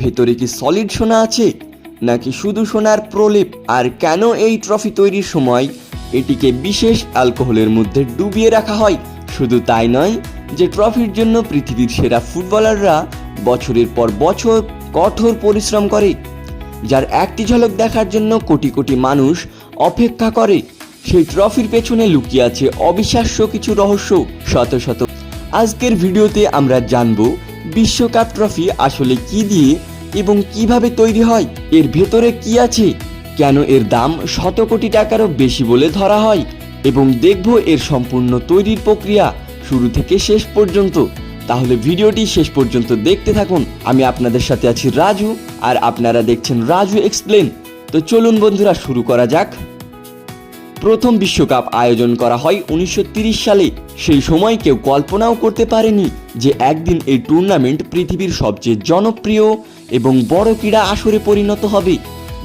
ভেতরে কি সলিড সোনা আছে নাকি শুধু সোনার প্রলেপ? আর কেন এই ট্রফি তৈরির সময় এটিকে বিশেষ অ্যালকোহলের মধ্যে ডুবিয়ে রাখা হয়? শুধু তাই নয় যে ট্রফির জন্য পৃথিবীর সেরা ফুটবলাররা বছরের পর বছর কঠোর পরিশ্রম করে, যার একটি ঝলক দেখার জন্য কোটি কোটি মানুষ অপেক্ষা করে। সেই ট্রফির পেছনে লুকিয়ে আছে অবিশ্বাস্য কিছু রহস্য। শত শত আজকের ভিডিওতে আমরা জানব বিশ্বকাপ ট্রফি আসলে কি দিয়ে এবং কিভাবে তৈরি হয়, এর ভেতরে কি আছে, কেন এর দাম শত কোটি টাকারও বেশি বলে ধরা হয়, এবং দেখব এর সম্পূর্ণ তৈরির প্রক্রিয়া শুরু থেকে শেষ পর্যন্ত। তাহলে ভিডিওটি শেষ পর্যন্ত দেখতে থাকুন। আমি আপনাদের সাথে আছি রাজু, আর আপনারা দেখছেন রাজু এক্সপ্লেন। তো চলুন বন্ধুরা, শুরু করা যাক। প্রথম বিশ্বকাপ আয়োজন করা হয় 1930 সালে। সেই সময় কেউ কল্পনাও করতে পারেনি যে একদিন এই টুর্নামেন্ট পৃথিবীর সবচেয়ে জনপ্রিয় এবং বড় ক্রীড়া আসরে পরিণত হবে।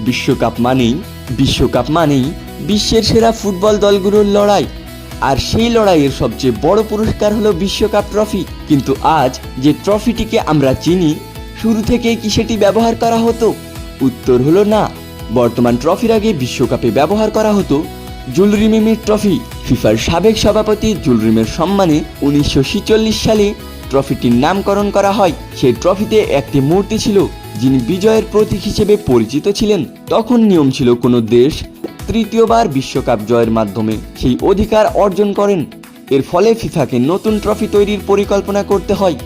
বিশ্বকাপ মানেই বিশ্বের সেরা ফুটবল দলগুলোর লড়াই, আর সেই লড়াইয়ের সবচেয়ে বড় পুরস্কার হলো বিশ্বকাপ ট্রফি। কিন্তু আজ যে ট্রফিটিকে আমরা চিনি, শুরু থেকেই কি সেটি ব্যবহার করা হতো? উত্তর হলো না। বর্তমান ট্রফির আগে বিশ্বকাপে ব্যবহার করা হতো জুল রিমের ট্রফি। ফিফার সাবেক সভাপতি জুল রিমের সম্মানে 1946 সালে ট্রফিটির নামকরণ করা হয়। সেই ট্রফিতে একটি মূর্তি ছিল যিনি বিজয়ের প্রতীক হিসেবে পরিচিত ছিলেন। তখন নিয়ম ছিল কোনো দেশ তৃতীয়বার বিশ্বকাপ জয়ের মাধ্যমে সেই অধিকার অর্জন করেন। এর ফলে ফিফাকে নতুন ট্রফি তৈরির পরিকল্পনা করতে হয়,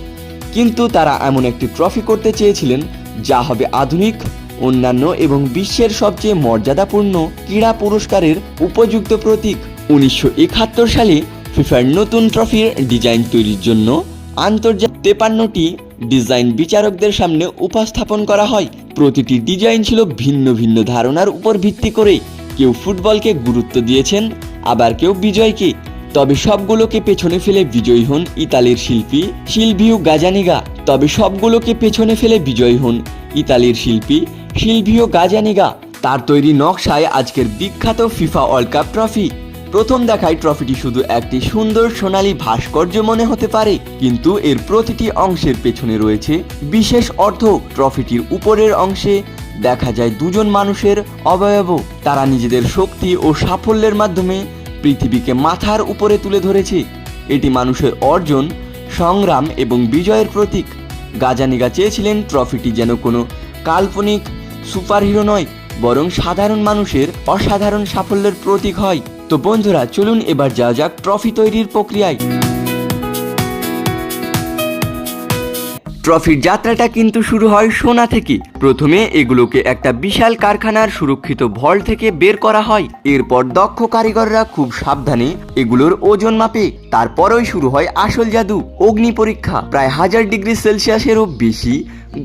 কিন্তু তারা এমন একটি ট্রফি করতে চেয়েছিলেন যা হবে আধুনিক, অন্যান্য এবং বিশ্বের সবচেয়ে মর্যাদাপূর্ণ ক্রীড়া পুরস্কারের উপযুক্ত প্রতীক। 1971 সালে ফিফার নতুন ট্রফির ডিজাইন তৈরির জন্য আন্তর্জাতিক 53টি ডিজাইন বিচারকদের সামনে উপস্থাপন করা হয়। প্রতিটি ডিজাইন ছিল ভিন্ন ভিন্ন ধারণার উপর ভিত্তি করে। কেউ ফুটবলকে গুরুত্ব দিয়েছেন, আবার কেউ বিজয়কে। তবে সবগুলোকে পেছনে ফেলে বিজয়ী হন ইতালির শিল্পী সিলভিও গাজানিগা। তার তৈরি নকশায় আজকের বিখ্যাত ফিফা ওয়ার্ল্ড কাপ ট্রফি। প্রথম দেখায় ট্রফিটি শুধু একটি সুন্দর সোনালী ভাস্কর্য মনে হতে পারে, কিন্তু এর প্রতিটি অংশের পেছনে রয়েছে বিশেষ অর্থ। ট্রফিটির উপরের অংশে দেখা যায় দুজন মানুষের অবয়ব। তারা নিজেদের শক্তি ও সাফল্যের মাধ্যমে পৃথিবীকে মাথার উপরে তুলে ধরেছে। এটি মানুষের অর্জন, সংগ্রাম এবং বিজয়ের প্রতীক। গাজানিগা চেয়েছিলেন ট্রফিটি যেন কোনো কাল্পনিক সুপারহিরো নয়, বরং সাধারণ মানুষের অসাধারণ সাফল্যের প্রতীক হয়। তো বন্ধুরা, চলুন এবার যাওয়া যাক ট্রফি তৈরির প্রক্রিয়ায়। ট্রফির যাত্রাটা কিন্তু শুরু হয় সোনা থেকে। প্রথমে এগুলোকে একটা বিশাল কারখানার সুরক্ষিত ভল্ট থেকে বের করা হয়। এরপর দক্ষ কারিগররা খুব সাবধানে এগুলোর ওজন মাপে। তারপরই শুরু হয় আসল জাদু, অগ্নি পরীক্ষা। প্রায় 1000 ডিগ্রি সেলসিয়াসেরও বেশি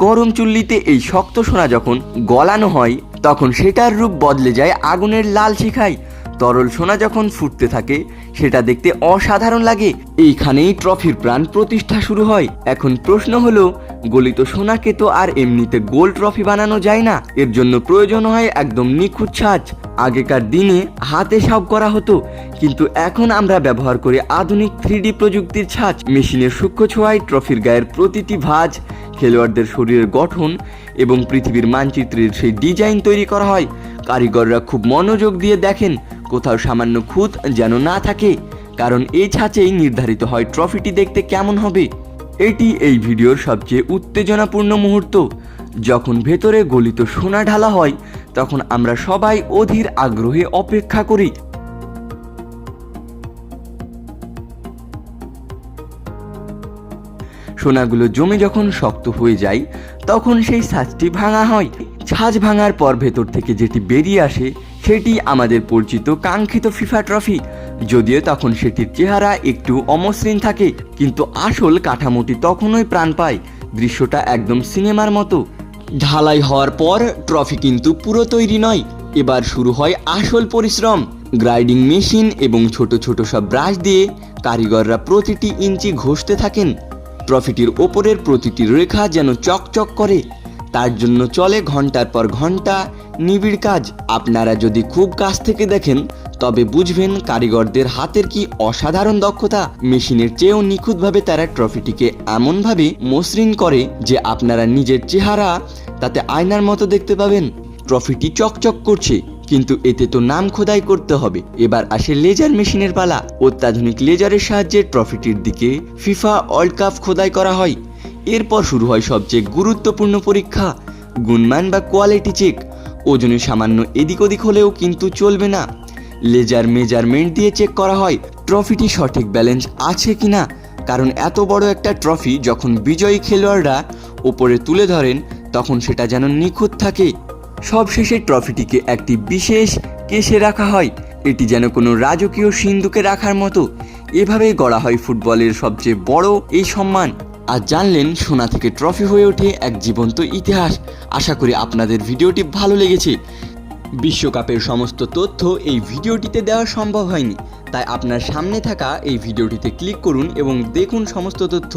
গরম চুল্লিতে এই শক্ত সোনা যখন গলানো হয়, তখন সেটার রূপ বদলে যায় আগুনের লাল শিখায়। তরল সোনা যখন ফুটতে থাকে, সেটা দেখতে অসাধারণ লাগে। এইখানেই ট্রফির প্রাণ প্রতিষ্ঠা শুরু হয়। এখন প্রশ্ন হলো, গলিত সোনাকে তো আর এমনিতে গোল ট্রফি বানানো যায় না। এর জন্য প্রয়োজন হয় একদম নিখুঁত ছাঁচ। আগেকার দিনে হাতে সব করা হতো, কিন্তু এখন আমরা ব্যবহার করি আধুনিক 3D প্রযুক্তির ছাঁচ। মেশিনের সূক্ষ্ম ছোঁয়ায় ট্রফির গায়ের প্রতিটি ভাঁজ, খেলোয়াড়দের শরীরের গঠন এবং পৃথিবীর মানচিত্রের সেই ডিজাইন তৈরি করা হয়। কারিগররা খুব মনোযোগ দিয়ে দেখেন কোথাও সামান্য খুঁত যেন না থাকে, কারণ এই ছাঁচেই নির্ধারিত হয় ট্রফিটি দেখতে কেমন হবে। এটি এই ভিডিওর সবচেয়ে উত্তেজনাপূর্ণ মুহূর্ত। যখন ভেতরে গলিত সোনা ঢালা হয়, তখন আমরা সবাই অধীর আগ্রহে অপেক্ষা করি। সোনাগুলো জমে যখন শক্ত হয়ে যায়, তখন সেই ছাঁচটি ভাঙা হয়। ছাঁচ ভাঙার পর ভেতর থেকে যেটি বেরিয়ে আসে, সেটি আমাদের পরিচিত কাঙ্ক্ষিত ফিফা ট্রফি। যদিও তখন সেটির চেহারা একটু অমসৃণ থাকে, কিন্তু আসল কাঠামোটি তখনই প্রাণ পায়। দৃশ্যটা একদম সিনেমার মতো। ঢালাই হওয়ার পর ট্রফি কিন্তু পুরো তৈরি নয়। এবার শুরু হয় আসল পরিশ্রম। গ্রাইন্ডিং মেশিন এবং ছোট ছোট সব ব্রাশ দিয়ে কারিগররা প্রতিটি ইঞ্চি ঘষতে থাকেন। ট্রফিটির ওপরের প্রতিটি রেখা যেন চকচক করে। তার জন্য চলে ঘন্টার পর ঘন্টা নিবিড় কাজ। আপনারা যদি খুব কাছ থেকে দেখেন, তবে বুঝবেন কারিগরদের হাতের কি অসাধারণ দক্ষতা। মেশিনের চেয়েও নিখুঁতভাবে তারা ট্রফিটিকে এমনভাবে মসৃণ করে যে আপনারা নিজের চেহারা তাতে আয়নার মতো দেখতে পাবেন। ট্রফিটি চকচক করছে, কিন্তু এতে তো নাম খোদাই করতে হবে। এবার আসে লেজার মেশিনের পালা। অত্যাধুনিক লেজারের সাহায্যে ট্রফিটির দিকে ফিফা ওয়ার্ল্ড কাপ খোদাই করা হয়। এরপর শুরু হয় সবচেয়ে গুরুত্বপূর্ণ পরীক্ষা, গুণমান বা কোয়ালিটি চেক। ওজনে সামান্য এদিক ওদিক হলেও কিন্তু চলবে না। লেজার মেজারমেন্ট দিয়ে চেক করা হয় ট্রফিটি সঠিক ব্যালেন্স আছে কিনা, কারণ এত বড় একটা ট্রফি যখন বিজয়ী খেলোয়াড়রা ওপরে তুলে ধরেন তখন সেটা যেন নিখুঁত থাকে। সবশেষে ট্রফিটিকে একটি বিশেষ কেসে রাখা হয়, এটি যেন কোনো রাজকীয় সিন্ধুকে রাখার মতো। এভাবেই গড়া হয় ফুটবলের সবচেয়ে বড় এই সম্মান। আর জানলেন সোনা থেকে ট্রফি হয়ে ওঠে এক জীবন্ত ইতিহাস। আশা করি আপনাদের ভিডিওটি ভালো লেগেছে। বিশ্বকাপের সমস্ত তথ্য এই ভিডিওটিতে দেওয়া সম্ভব হয়নি, তাই আপনার সামনে থাকা এই ভিডিওটিতে ক্লিক করুন এবং দেখুন সমস্ত তথ্য।